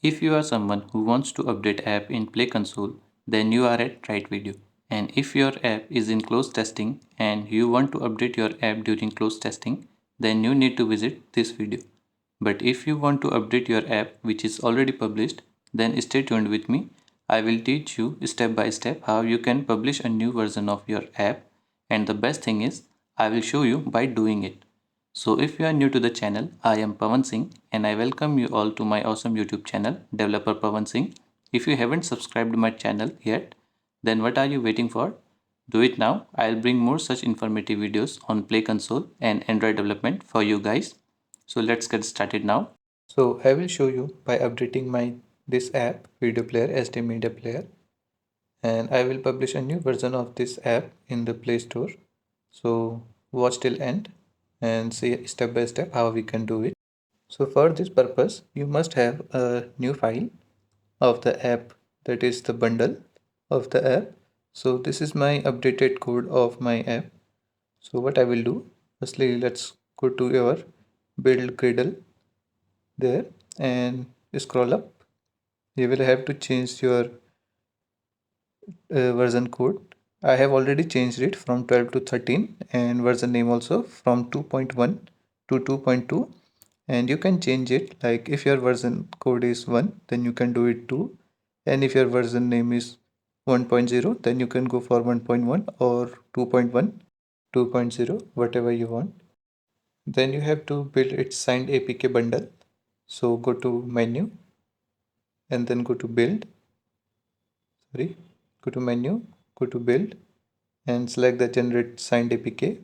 If you are someone who wants to update app in Play Console, then you are at right video. And if your app is in closed testing and you want to update your app during closed testing, then you need to visit this video. But if you want to update your app which is already published, then stay tuned with me. I will teach you step by step how you can publish a new version of your app, and the best thing is I will show you by doing it. So if you are new to the channel, I am Pawan Singh and I welcome you all to my awesome YouTube channel, Developer Pawan Singh. If you haven't subscribed to my channel yet, then what are you waiting for? Do it now. I'll bring more such informative videos on Play Console and Android development for you guys. So let's get started now. So I will show you by updating my this app, Video Player, SD Media Player, and I will publish a new version of this app in the Play Store. So watch till end and see step by step how we can do it. So for this purpose, you must have a new file of the app, that is the bundle of the app. So this is my updated code of my app. So what I will do, firstly let's go to your build Gradle there and scroll up. You will have to change your version code. I have already changed it from 12 to 13 and version name also from 2.1 to 2.2, and you can change it, like if your version code is 1 then you can do it 2, and if your version name is 1.0 then you can go for 1.1 or 2.1, 2.0, whatever you want. Then you have to build its signed APK bundle. So go to menu and then go to build, sorry, go to menu, go to build and select the generate signed APK.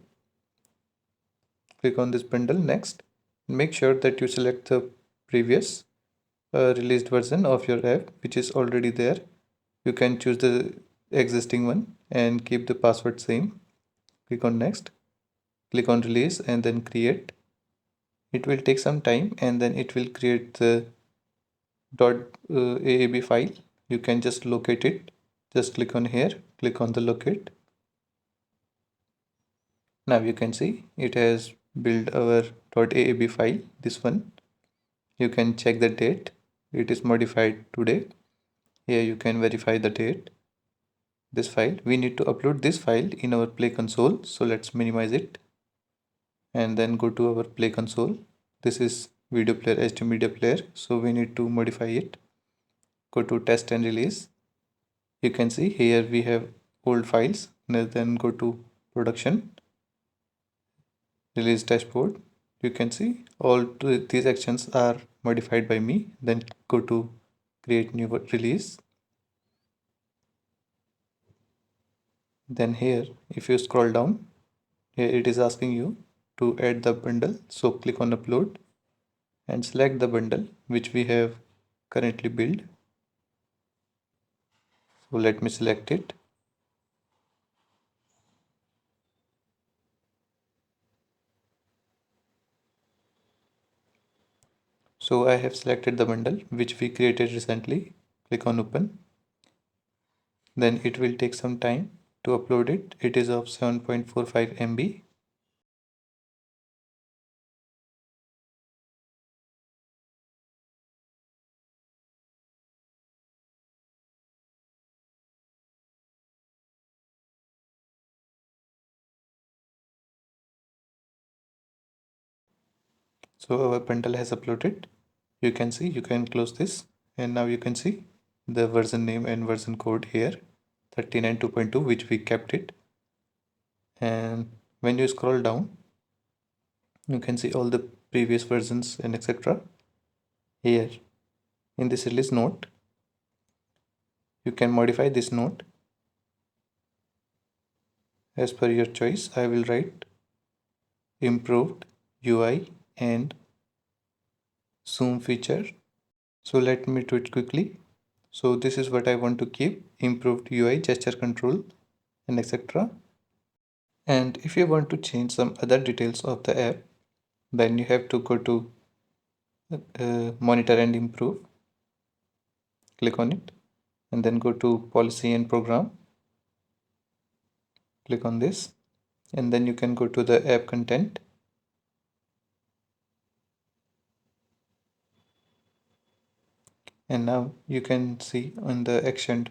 Click on this bundle. Next, make sure that you select the previous released version of your app which is already there. You can choose the existing one and keep the password same. Click on next, click on release and then create. It will take some time and then it will create the .aab file. You can just locate it. Just click on here, click on the locate. Now you can see it has built our .aab file, this one. You can check the date. It is modified today. Here you can verify the date. This file, we need to upload this file in our Play Console. So let's minimize it and then go to our Play Console. This is Video Player, HD Media Player. So we need to modify it. Go to test and release. You can see here we have old files. Then go to production, release dashboard. You can see all these actions are modified by me. Then go to create new release. Then here if you scroll down, here it is asking you to add the bundle. So click on upload and select the bundle which we have currently built. So let me select it. So I have selected the bundle which we created recently. Click on open. Then it will take some time to upload it. It is of 7.45 MB. So our bundle has uploaded. You can see, you can close this and now you can see the version name and version code here, 39.2.2, which we kept it. And when you scroll down, you can see all the previous versions and etc. Here in this release note, you can modify this note as per your choice. I will write improved UI and zoom feature. So let me do it quickly. So this is what I want to keep: improved UI, gesture control and etc. And if you want to change some other details of the app, then you have to go to monitor and improve. Click on it and then go to policy and program. Click on this and then you can go to the app content. And now you can see on the action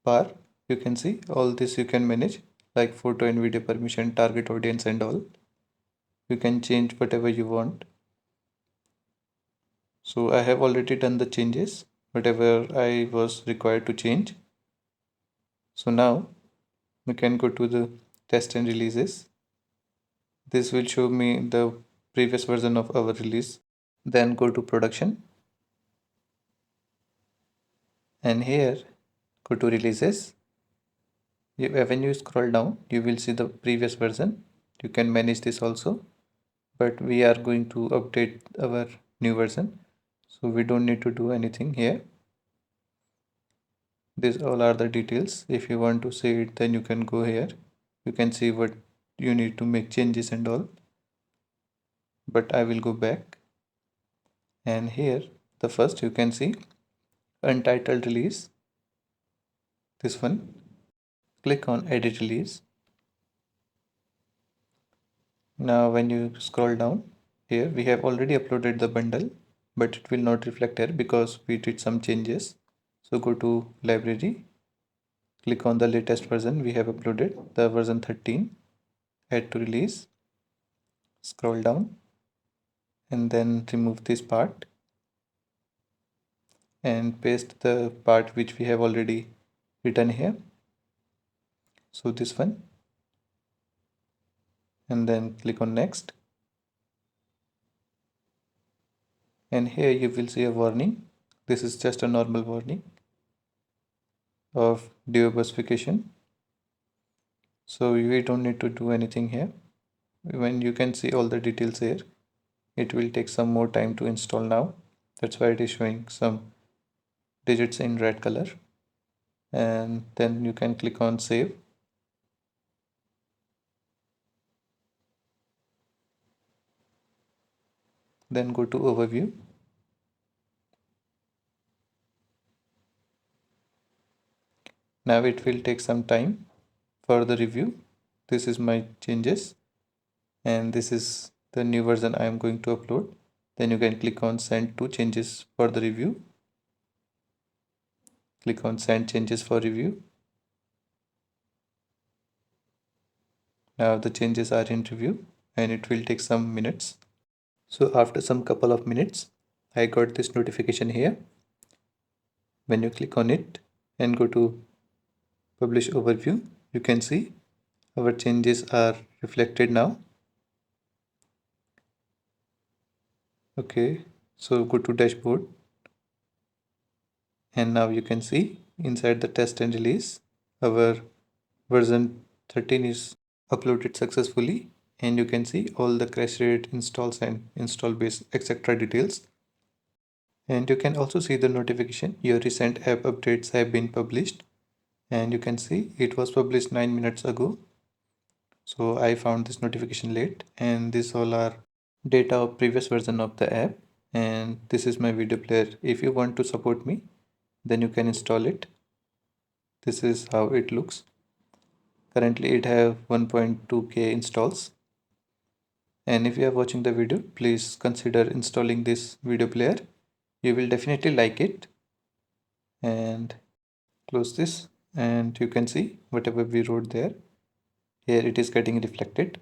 bar, you can see all this you can manage, like photo and video permission, target audience and all. You can change whatever you want. So I have already done the changes, whatever I was required to change. So now we can go to the test and releases. This will show me the previous version of our release. Then go to production. And here go to releases. When you scroll down, you will see the previous version. You can manage this also, but we are going to update our new version, so we don't need to do anything here. These all are the details. If you want to see it, then you can go here. You can see what you need to make changes and all, but I will go back. And here the first you can see untitled release, this one. Click on edit release. Now when you scroll down, here we have already uploaded the bundle, but it will not reflect here because we did some changes. So go to library, click on the latest version we have uploaded, the version 13, add to release, scroll down and then remove this part and paste the part which we have already written here. So this one, and then click on next. And here you will see a warning. This is just a normal warning of deobfuscation. So we don't need to do anything here. When you can see all the details here, it will take some more time to install now. That's why it is showing some digits in red color. And then you can click on save. Then go to overview. Now it will take some time for the review. This is my changes and this is the new version I am going to upload. Then you can click on send to changes for the review. Click on send changes for review. Now the changes are in review and it will take some minutes. So after some couple of minutes, I got this notification here. When you click on it and go to publish overview, you can see our changes are reflected now. Okay, so go to dashboard and now you can see inside the test and release, our version 13 is uploaded successfully and you can see all the crash rate, installs and install base etc details. And you can also see the notification your recent app updates have been published, and you can see it was published 9 minutes ago. So I found this notification late, and this all are data of previous version of the app. And this is my video player. If you want to support me, then you can install it. This is how it looks. Currently it have 1.2k installs. And if you are watching the video, please consider installing this video player. You will definitely like it. And close this and you can see whatever we wrote there, here it is getting reflected.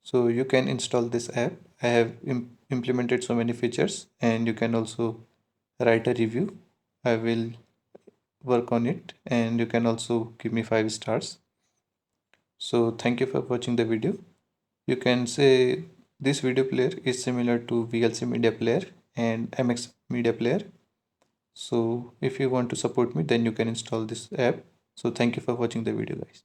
So you can install this app. I have implemented so many features, and you can also write a review. I will work on it and you can also give me 5 stars. So thank you for watching the video. You can say this video player is similar to VLC Media Player and MX Media Player. So if you want to support me, then you can install this app. So thank you for watching the video, guys.